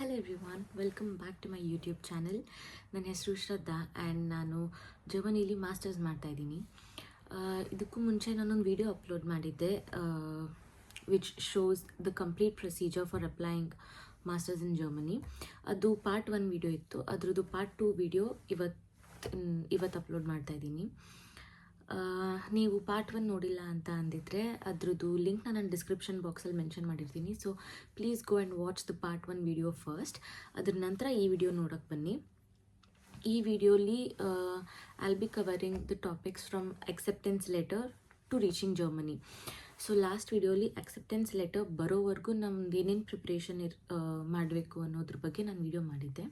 Hello everyone, welcome back to my YouTube channel. ನನ್ನ ಹೆಸರು ಶ್ರದ್ಧಾ and ನಾನು ಜರ್ಮನಿಲಿ ಮಾಸ್ಟರ್ಸ್ ಮಾಡ್ತಾಯಿದ್ದೀನಿ. ಇದಕ್ಕೂ ಮುಂಚೆ ನಾನೊಂದು ವಿಡಿಯೋ ಅಪ್ಲೋಡ್ ಮಾಡಿದ್ದೆ which shows the complete procedure for applying masters in Germany. ಅದು ಪಾರ್ಟ್ 1 ವಿಡಿಯೋ ಇತ್ತು. ಅದ್ರದ್ದು ಪಾರ್ಟ್ 2 ವಿಡಿಯೋ ಇವತ್ತು ಅಪ್ಲೋಡ್ ಮಾಡ್ತಾಯಿದ್ದೀನಿ. ನೀವು ಪಾರ್ಟ್ 1 ನೋಡಿಲ್ಲ ಅಂತ ಅಂದಿದ್ರೆ ಅದ್ರದ್ದು ಲಿಂಕ್ನ ನಾನು ಡಿಸ್ಕ್ರಿಪ್ಷನ್ ಬಾಕ್ಸಲ್ಲಿ ಮೆನ್ಷನ್ ಮಾಡಿರ್ತೀನಿ. So please go and watch the part 1 video first. ಅದ್ರ ನಂತರ ಈ ವಿಡಿಯೋ ನೋಡೋಕ್ಕೆ ಬನ್ನಿ. ಈ ವಿಡಿಯೋಲಿ I'll be covering the topics from acceptance letter to reaching Germany. So last ವಿಡಿಯೋಲಿ ಅಕ್ಸೆಪ್ಟೆನ್ಸ್ ಲೆಟರ್ ಬರೋವರೆಗೂ ನಮ್ದು ಏನೇನು ಪ್ರಿಪ್ರೇಷನ್ ಮಾಡಬೇಕು ಅನ್ನೋದ್ರ ಬಗ್ಗೆ ನಾನು ವಿಡಿಯೋ ಮಾಡಿದ್ದೆ.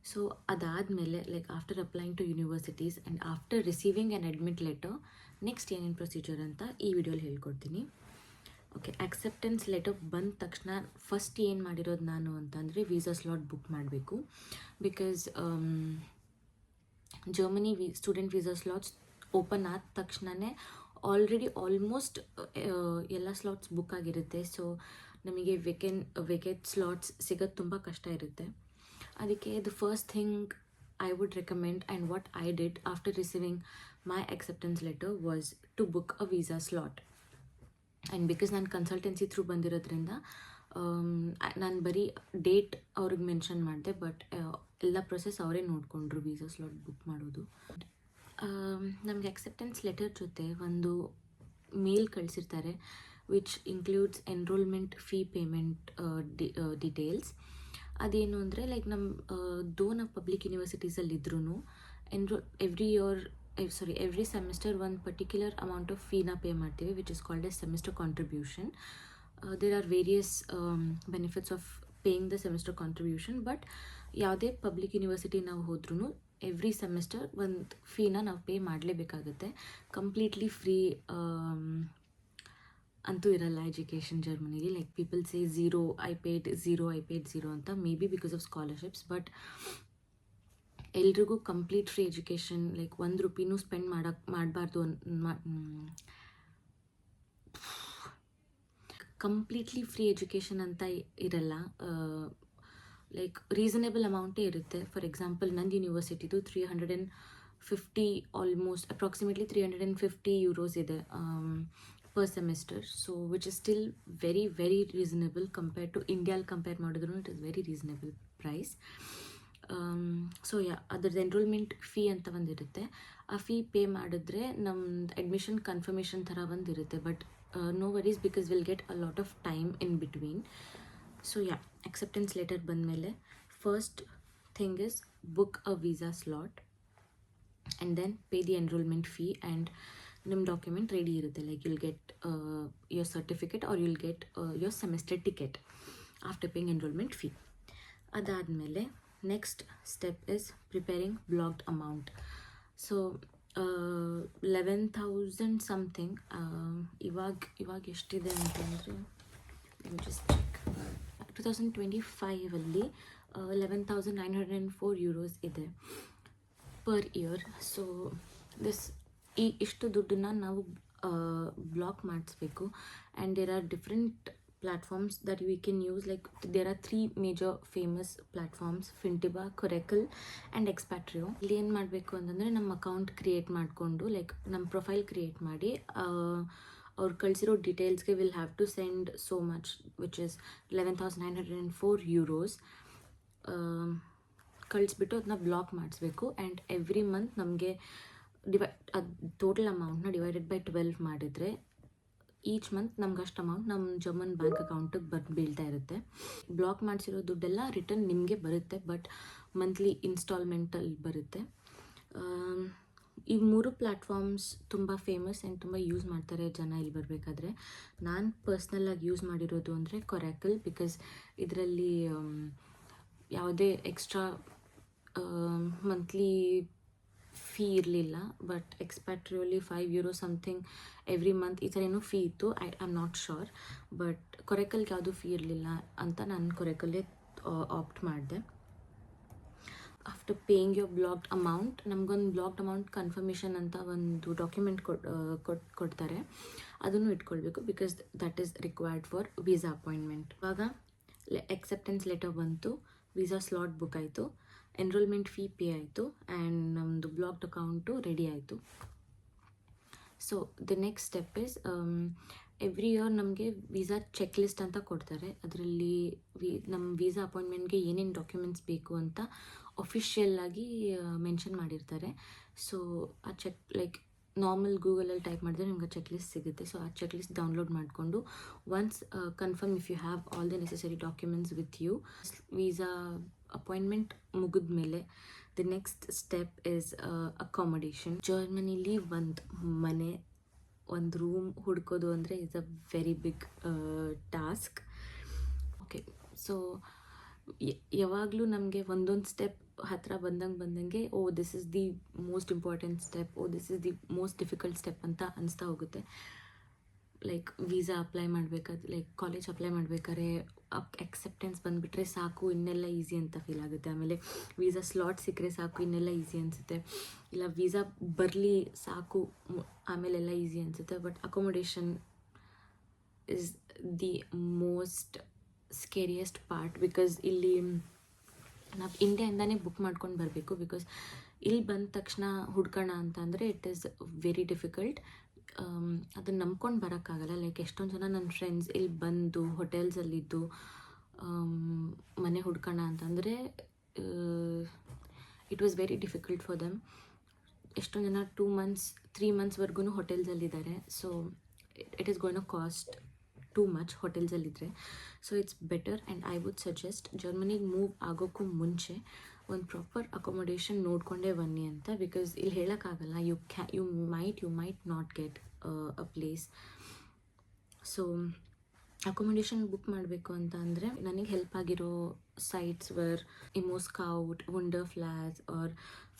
ಸೊ ಅದಾದಮೇಲೆ like after applying to universities and after receiving an admit letter next ಏನೇನು ಪ್ರೊಸೀಜರ್ ಅಂತ ಈ ವಿಡಿಯೋಲಿ ಹೇಳ್ಕೊಡ್ತೀನಿ. ಓಕೆ, ಅಕ್ಸೆಪ್ಟೆನ್ಸ್ ಲೆಟರ್ ಬಂದ ತಕ್ಷಣ ಫಸ್ಟ್ ಏನು ಮಾಡಿರೋದು ನಾನು ಅಂತಂದರೆ ವೀಸಾ ಸ್ಲಾಟ್ ಬುಕ್ ಮಾಡಬೇಕು. Because Germany student visa slots open ಆದ ತಕ್ಷಣವೇ ಆಲ್ರೆಡಿ ಆಲ್ಮೋಸ್ಟ್ ಎಲ್ಲ ಸ್ಲಾಟ್ಸ್ ಬುಕ್ ಆಗಿರುತ್ತೆ. ಸೊ ನಮಗೆ ವೇಕೆಟ್ ಸ್ಲಾಟ್ಸ್ ಸಿಗೋದು ತುಂಬ ಕಷ್ಟ ಇರುತ್ತೆ. ಅದಕ್ಕೆ the first thing I would recommend and what I did after receiving my acceptance letter was to book a visa slot. And because ನಾನು ಕನ್ಸಲ್ಟೆನ್ಸಿ ಥ್ರೂ ಬಂದಿರೋದ್ರಿಂದ ನಾನು ಬರೀ ಡೇಟ್ ಅವ್ರಿಗೆ ಮೆನ್ಷನ್ ಮಾಡಿದೆ, ಬಟ್ ಎಲ್ಲ ಪ್ರೊಸೆಸ್ ಅವರೇ ನೋಡಿಕೊಂಡ್ರು ವೀಸಾ ಸ್ಲಾಟ್ ಬುಕ್ ಮಾಡೋದು. ನಮಗೆ ಅಕ್ಸೆಪ್ಟೆನ್ಸ್ ಲೆಟರ್ ಜೊತೆ ಒಂದು ಮೇಲ್ ಕಳಿಸಿರ್ತಾರೆ which includes enrolment fee payment details. ಅದೇನು ಅಂದರೆ ಲೈಕ್ ನಾವು ಪಬ್ಲಿಕ್ ಯೂನಿವರ್ಸಿಟೀಸಲ್ಲಿದ್ರೂ ಎವ್ರಿ ಸೆಮಿಸ್ಟರ್ ಒಂದು ಪರ್ಟಿಕ್ಯುಲರ್ ಅಮೌಂಟ್ ಆಫ್ ಫೀನ ಪೇ ಮಾಡ್ತೀವಿ which is called as semester contribution. There are various benefits of paying the semester contribution. But ಯಾವುದೇ public university ನಾವು ಹೋದ್ರೂ ಎವ್ರಿ ಸೆಮಿಸ್ಟರ್ ಒಂದು ಫೀನ ನಾವು ಪೇ ಮಾಡಲೇಬೇಕಾಗುತ್ತೆ. ಕಂಪ್ಲೀಟ್ಲಿ ಫ್ರೀ ಅಂತೂ ಇರಲ್ಲ ಎಜುಕೇಷನ್ ಜರ್ಮನಿಲಿ. Like people say I paid zero ಅಂತ, maybe because of scholarships. But ಎಲ್ರಿಗೂ ಕಂಪ್ಲೀಟ್ ಫ್ರೀ ಎಜುಕೇಷನ್, ಲೈಕ್ 1 ರೂಪಾಯಿನೂ ಸ್ಪೆಂಡ್ ಮಾಡಬಾರ್ದು. ಕಂಪ್ಲೀಟ್ಲಿ ಫ್ರೀ ಎಜುಕೇಷನ್ ಅಂತ ಇರಲ್ಲ. ಲೈಕ್ ರೀಸನೇಬಲ್ ಅಮೌಂಟೇ ಇರುತ್ತೆ. ಫಾರ್ ಎಕ್ಸಾಂಪಲ್ ನಂದು ಯೂನಿವರ್ಸಿಟಿದು 350 ಆಲ್ಮೋಸ್ಟ್ ಅಪ್ರಾಕ್ಸಿಮೇಟ್ಲಿ 350 ಯೂರೋಸ್ ಇದೆ per semester, so which is still very very reasonable compared to India. Compare ಮಾಡಿದ್ರು it is very reasonable price. So ಅದರದ್ದು enrolment fee ಅಂತ ಒಂದಿರುತ್ತೆ. ಆ ಫೀ ಪೇ ಮಾಡಿದ್ರೆ ನಮ್ದು ಅಡ್ಮಿಷನ್ ಕನ್ಫರ್ಮೇಷನ್ ಥರ ಒಂದಿರುತ್ತೆ. But no worries because will get a lot of time in between. So acceptance letter ಬಂದಮೇಲೆ first thing is book a visa slot and then pay the enrolment fee and ನಿಮ್ಮ document ready ಇರುತ್ತೆ. Like you'll get your certificate or you'll get your semester ticket after paying enrolment fee. ಅದಾದಮೇಲೆ next step is preparing blocked amount. So 11,000 something. ಇವಾಗ ಎಷ್ಟಿದೆ ಅಂತಂದರೆ just check. 2025 11,904 euros ಇದೆ per year. So ಇಷ್ಟು ದುಡ್ಡನ್ನ ನಾವು block ಮಾಡಿಸ್ಬೇಕು. And there are different platforms that we can use. Like there are 3 major famous platforms: Fintiba, Coracle and Expatrio. ಇಲ್ಲಿ ಏನು ಮಾಡಬೇಕು ಅಂತಂದರೆ ನಮ್ಮ ಅಕೌಂಟ್ ಕ್ರಿಯೇಟ್ ಮಾಡಿಕೊಂಡು, ಲೈಕ್ ನಮ್ಮ ಪ್ರೊಫೈಲ್ ಕ್ರಿಯೇಟ್ ಮಾಡಿ, ಅವ್ರು ಕಳಿಸಿರೋ ಡೀಟೇಲ್ಸ್ಗೆ will have to send so much which is 11,904 euros ಕಳಿಸ್ಬಿಟ್ಟು ಅದನ್ನ ಬ್ಲಾಕ್ ಮಾಡಿಸ್ಬೇಕು. ಆ್ಯಂಡ್ ಎವ್ರಿ ಮಂತ್ ನಮಗೆ ಟೋಟಲ್ ಅಮೌಂಟ್ನ ಡಿವೈಡೆಡ್ ಬೈ 12 ಮಾಡಿದರೆ ಈಚ್ ಮಂತ್ ನಮ್ಗೆ ಅಷ್ಟು ಅಮೌಂಟ್ ನಮ್ಮ ಜರ್ಮನ್ ಬ್ಯಾಂಕ್ ಅಕೌಂಟಿಗೆ ಬೀಳ್ತಾ ಇರುತ್ತೆ. ಬ್ಲಾಕ್ ಮಾಡಿಸಿರೋ ದುಡ್ಡೆಲ್ಲ ರಿಟರ್ನ್ ನಿಮಗೆ ಬರುತ್ತೆ, ಬಟ್ ಮಂತ್ಲಿ ಇನ್ಸ್ಟಾಲ್ಮೆಂಟಲ್ಲಿ ಬರುತ್ತೆ. ಈ 3 ಪ್ಲ್ಯಾಟ್ಫಾರ್ಮ್ಸ್ ತುಂಬ ಫೇಮಸ್ ಆ್ಯಂಡ್ ತುಂಬ ಯೂಸ್ ಮಾಡ್ತಾರೆ ಜನ ಇಲ್ಲಿ ಬರಬೇಕಾದ್ರೆ. ನಾನು ಪರ್ಸ್ನಲ್ಲಾಗಿ ಯೂಸ್ ಮಾಡಿರೋದು ಅಂದರೆ ಕೊರೆಕಲ್, ಬಿಕಾಸ್ ಇದರಲ್ಲಿ ಯಾವುದೇ ಎಕ್ಸ್ಟ್ರಾ ಮಂತ್ಲಿ ಫೀ ಇರಲಿಲ್ಲ. ಬಟ್ ಎಕ್ಸ್ಪ್ಯಾಟ್ರಿಯೋಲಿ 5 ಯೂರೋ ಸಮಥಿಂಗ್ ಎವ್ರಿ ಮಂತ್ ಈ ಥರ ಏನೋ ಫೀ ಇತ್ತು. I am not sure. But ಕೊರೆಕಲ್ಗೆ ಯಾವುದೂ ಫೀ ಇರಲಿಲ್ಲ ಅಂತ ನಾನು ಕೊರೆಕಲ್ಲೇ ಆಪ್ಟ್ ಮಾಡಿದೆ. After paying your blocked amount, ನಮಗೊಂದು ಬ್ಲಾಕ್ಡ್ ಅಮೌಂಟ್ ಕನ್ಫರ್ಮೇಷನ್ ಅಂತ ಒಂದು ಡಾಕ್ಯುಮೆಂಟ್ ಕೊಡ್ತಾರೆ. ಅದನ್ನು ಇಟ್ಕೊಳ್ಬೇಕು because that is required for visa appointment. ಇವಾಗ ಎಕ್ಸೆಪ್ಟೆನ್ಸ್ ಲೆಟರ್ ಬಂತು, ವೀಸಾ ಸ್ಲಾಟ್ ಬುಕ್ ಆಯಿತು, ಎನ್ರೋಲ್ಮೆಂಟ್ ಫೀ ಪೇ ಆಯಿತು, ಆ್ಯಂಡ್ ನಮ್ಮದು ಬ್ಲಾಕ್ಡ್ ಅಕೌಂಟು ರೆಡಿ ಆಯಿತು. So the next step is every year ನಮಗೆ ವೀಸಾ ಚೆಕ್ ಲಿಸ್ಟ್ ಅಂತ ಕೊಡ್ತಾರೆ. ಅದರಲ್ಲಿ ನಮ್ಮ ವೀಸಾ ಅಪಾಯಿಂಟ್ಮೆಂಟ್ಗೆ ಏನೇನು ಡಾಕ್ಯುಮೆಂಟ್ಸ್ ಬೇಕು ಅಂತ ಅಫಿಷಿಯಲ್ ಆಗಿ ಮೆನ್ಷನ್ ಮಾಡಿರ್ತಾರೆ. ಸೊ ಆ ಚೆಕ್ ಲೈಕ್ ನಾರ್ಮಲ್ ಗೂಗಲಲ್ಲಿ ಟೈಪ್ ಮಾಡಿದ್ರೆ ನಿಮ್ಗೆ ಚೆಕ್ ಲಿಸ್ಟ್ ಸಿಗುತ್ತೆ. ಸೊ ಆ ಚೆಕ್ ಲಿಸ್ಟ್ ಡೌನ್ಲೋಡ್ ಮಾಡಿಕೊಂಡು once confirm if you have all the necessary documents with you, visa appointment ಮುಗಿದ ಮೇಲೆ the next step is accommodation. ಜರ್ಮನಿಲಿ ಒಂದು ರೂಮ್ ಹುಡ್ಕೋದು ಅಂದರೆ is a very big task. Okay, so ಯಾವಾಗಲೂ ನಮಗೆ ಒಂದೊಂದು ಸ್ಟೆಪ್ ಹತ್ತಿರ ಬಂದಂಗೆ this is the most important step, this is the most difficult step ಅಂತ ಅನಿಸ್ತಾ ಹೋಗುತ್ತೆ. ಲೈಕ್ ವೀಸಾ ಅಪ್ಲೈ ಮಾಡಬೇಕಾದ್ರೆ, ಲೈಕ್ ಕಾಲೇಜ್ ಅಪ್ಲೈ ಮಾಡಬೇಕಾದ್ರೆ ಎಕ್ಸೆಪ್ಟೆನ್ಸ್ ಬಂದುಬಿಟ್ರೆ ಸಾಕು, ಇನ್ನೆಲ್ಲ ಈಸಿ ಅಂತ ಫೀಲ್ ಆಗುತ್ತೆ. ಆಮೇಲೆ ವೀಸಾ ಸ್ಲಾಟ್ ಸಿಕ್ಕರೆ ಸಾಕು, ಇನ್ನೆಲ್ಲ ಈಸಿ ಅನಿಸುತ್ತೆ. ಇಲ್ಲ ವೀಸಾ ಬರಲಿ ಸಾಕು, ಆಮೇಲೆಲ್ಲ ಈಸಿ ಅನಿಸುತ್ತೆ. But accommodation is the most scariest part. Because ಇಲ್ಲಿ ನಾವು ಇಂಡಿಯಾಯಿಂದನೇ ಬುಕ್ ಮಾಡ್ಕೊಂಡು ಬರಬೇಕು. ಬಿಕಾಸ್ ಇಲ್ಲಿ ಬಂದ ತಕ್ಷಣ ಹುಡ್ಕೋಣ ಅಂತ ಅಂದರೆ ಇಟ್ ಈಸ್ ವೆರಿ ಡಿಫಿಕಲ್ಟ್. ಅದನ್ನು ನಂಬ್ಕೊಂಡು ಬರೋಕ್ಕಾಗಲ್ಲ. ಲೈಕ್ ಎಷ್ಟೊಂದು ಜನ ನನ್ನ ಫ್ರೆಂಡ್ಸ್ ಇಲ್ಲಿ ಬಂದು ಹೋಟೆಲ್ಸಲ್ಲಿದ್ದು ಮನೆ ಹುಡ್ಕೋಣ ಅಂತಂದರೆ it was very difficult for them. ಎಷ್ಟೊಂದು ಜನ 2 months 3 monthsವರೆಗೂ ಹೋಟೆಲ್ಸಲ್ಲಿದ್ದಾರೆ. So it is going to cost too much ಹೋಟೆಲ್ಸಲ್ಲಿದ್ದರೆ. So it's better and I would suggest ಜರ್ಮನಿಗೆ ಮೂವ್ ಆಗೋಕ್ಕೂ ಮುಂಚೆ ಒಂದು ಪ್ರಾಪರ್ ಅಕೊಮಡೇಷನ್ ನೋಡಿಕೊಂಡೇ ಬನ್ನಿ ಅಂತ. ಬಿಕಾಸ್ ಇಲ್ಲಿ ಹೇಳೋಕ್ಕಾಗಲ್ಲ, you might not get a place. So accommodation book ಮಾಡಬೇಕು ಅಂತ ಅಂದರೆ ನನಗೆ ಹೆಲ್ಪ್ ಆಗಿರೋ sites where ImmoScout, Wunderflats or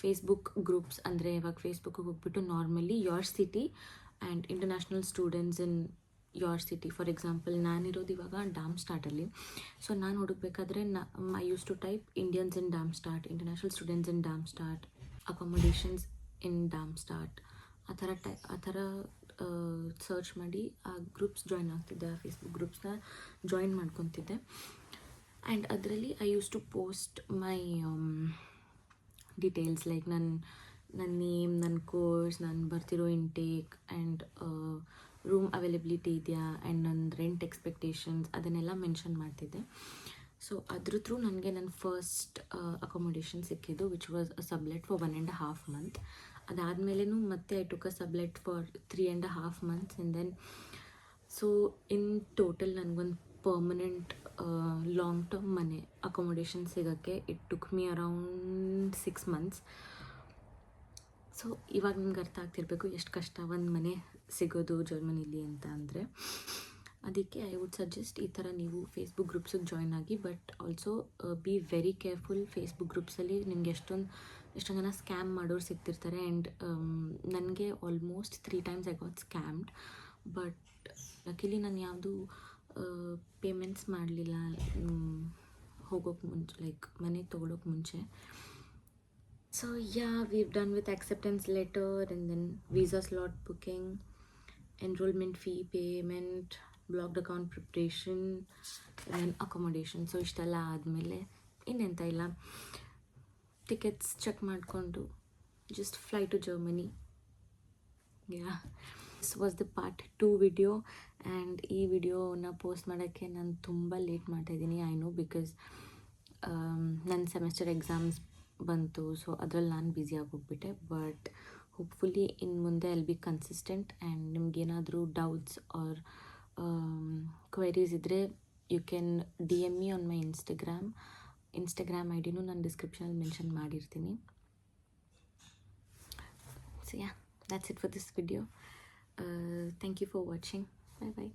Facebook groups. ಅಂದರೆ ಇವಾಗ ಫೇಸ್ಬುಕ್ಕಿಗೆ ಹೋಗ್ಬಿಟ್ಟು normally your city and international students in your city. For example ನಾನಿರೋದು ಇವಾಗ ಡಾಮ್ಸ್ಟಾಟಲ್ಲಿ. ಸೊ ನಾನು ಹುಡುಕಬೇಕಾದ್ರೆ I use to type Indians in Darmstadt, international students in Darmstadt, accommodations in Darmstadt, ಆ ಥರ ಸರ್ಚ್ ಮಾಡಿ ಆ ಗ್ರೂಪ್ಸ್ ಜಾಯ್ನ್ ಆಗ್ತಿದ್ದೆ, ಆ ಫೇಸ್ಬುಕ್ ಗ್ರೂಪ್ಸ್ನ ಜಾಯಿನ್ ಮಾಡ್ಕೊತಿದ್ದೆ. ಆ್ಯಂಡ್ ಅದರಲ್ಲಿ I use to post my details, like ನನ್ನ ನೇಮ್, ನನ್ನ ಕೋರ್ಸ್, ನಾನು ಬರ್ತಿರೋ ಇಂಟೇಕ್ ಆ್ಯಂಡ್ ರೂಮ್ ಅವೈಲಬಿಲಿಟಿ ಇದೆಯಾ ಆ್ಯಂಡ್ ನನ್ನ ರೆಂಟ್ ಎಕ್ಸ್ಪೆಕ್ಟೇಷನ್ಸ್, ಅದನ್ನೆಲ್ಲ ಮೆನ್ಷನ್ ಮಾಡ್ತಿದ್ದೆ. ಸೊ ಅದ್ರ ಥ್ರೂ ನನಗೆ ನನ್ನ ಫಸ್ಟ್ ಅಕೊಮಡೇಷನ್ ಸಿಕ್ಕಿದ್ದು, which was a sublet for 1.5 months. ಅದಾದಮೇಲೆನೂ ಮತ್ತೆ I took a sublet for 3.5 months. And then so in total ನನಗೊಂದು ಪರ್ಮನೆಂಟ್ ಲಾಂಗ್ ಟರ್ಮ್ ಮನೆ ಅಕೊಮಡೇಷನ್ ಸಿಗೋಕ್ಕೆ it took me around 6 months. So ಇವಾಗ ನಿಮ್ಗೆ ಅರ್ಥ ಆಗ್ತಿರಬೇಕು ಎಷ್ಟು ಕಷ್ಟ ಒಂದು ಮನೆ ಸಿಗೋದು ಜರ್ಮನಿಲಿ ಅಂತ ಅಂದರೆ. ಅದಕ್ಕೆ ಐ ವುಡ್ ಸಜೆಸ್ಟ್ ಈ ಥರ ನೀವು ಫೇಸ್ಬುಕ್ ಗ್ರೂಪ್ಸಿಗೆ ಜಾಯ್ನ್ ಆಗಿ. But also be very careful. Facebook ಗ್ರೂಪ್ಸಲ್ಲಿ ನಿಮ್ಗೆ ಎಷ್ಟೊಂದು ಜನ ಸ್ಕ್ಯಾಮ್ ಮಾಡೋರು ಸಿಗ್ತಿರ್ತಾರೆ. ಆ್ಯಂಡ್ ನನಗೆ almost 3 times I got scammed. But luckily ನಾನು ಯಾವುದೂ ಪೇಮೆಂಟ್ಸ್ ಮಾಡಲಿಲ್ಲ ಹೋಗೋಕ್ಕೆ ಮುಂಚೆ, ಲೈಕ್ ಮನೆ ತೊಗೊಳೋಕ್ಕೆ ಮುಂಚೆ. So yeah, we've done with acceptance letter and then visa slot booking, enrollment fee payment, blocked account preparation and then accommodation. So ishtella ಆದಮೇಲೆ ಇನ್ನೆಂತ ಇಲ್ಲ, tickets check ಮಾಡಿಕೊಂಡು just fly to Germany. Yeah, this was the part 2 video and ಈ ವಿಡಿಯೋನ post ಮಾಡೋಕ್ಕೆ ನಾನು ತುಂಬ late ಮಾಡ್ತಾಯಿದ್ದೀನಿ. I know, because ನನ್ನ ಸೆಮೆಸ್ಟರ್ ಎಕ್ಸಾಮ್ಸ್ ಬಂತು. ಸೊ ಅದರಲ್ಲಿ ನಾನು ಬ್ಯುಸಿ ಆಗೋಗ್ಬಿಟ್ಟೆ. ಬಟ್ ಹೋಪ್ಫುಲಿ ಇನ್ನು ಮುಂದೆ ಐಲ್ ಬಿ ಕನ್ಸಿಸ್ಟೆಂಟ್. ಆ್ಯಂಡ್ ನಿಮ್ಗೇನಾದರೂ ಡೌಟ್ಸ್ ಆರ್ ಕ್ವೆರೀಸ್ ಇದ್ದರೆ you can DM me on my Instagram ಐಡಿನೂ ನಾನು ಡಿಸ್ಕ್ರಿಪ್ಷನಲ್ಲಿ ಮೆನ್ಷನ್ ಮಾಡಿರ್ತೀನಿ. So yeah, that's it for this video. Thank you for watching. Bye bye.